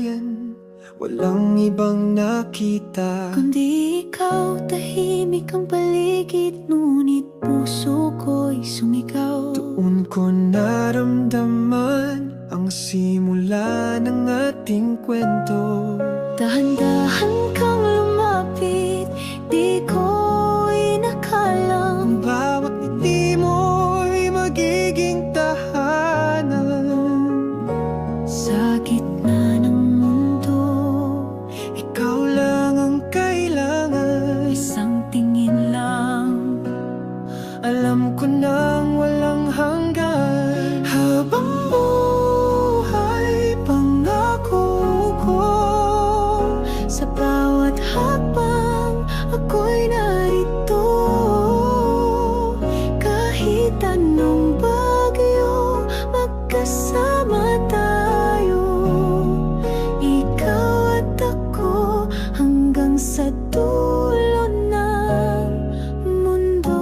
kasigayan, walang ibang nakita kundi ikaw. Tahimik ang paligid, ngunit puso ko'y sumigaw. Doon ko naramdaman ang simula ng ating kwento. Dahan-dahan kang lumapit, di ko inakalang Bawat ngiti mo'y magiging tahanan. sa gitna ng mundo. Ikaw lang ang kailangan. Isang tingin lang, Alam ko nang walang hanggan. Habang buhay, pangako ko. sa bawat hakbang ako'y narito. Kahit anong bagyo, magkasama tayo. Ikaw at ako hanggang sa dulo ng mundo.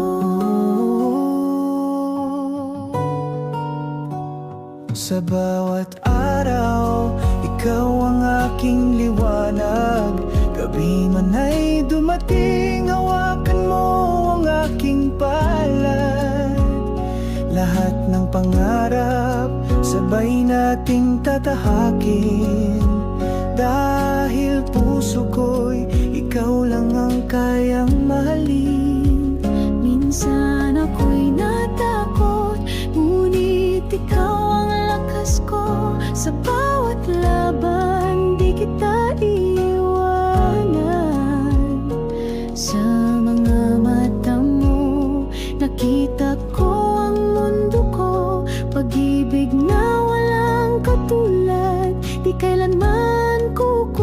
Sa bawat araw, ikaw ang aking liwanag. Gabi man ay dumating, hawakan mo ang aking palad. Lahat ng pangarap, sabay nating tatahakin. Dahil puso ko'y ikaw lang ang kayang mahalin. Minsan ako'y natakot, ngunit ikaw ang lakas ko. Sa bawat laban, di kita iiwanan. Sa mga mata mo, nakita ko ang mundo ko. Pag-ibig na walang katulad, di kailanman kukulit.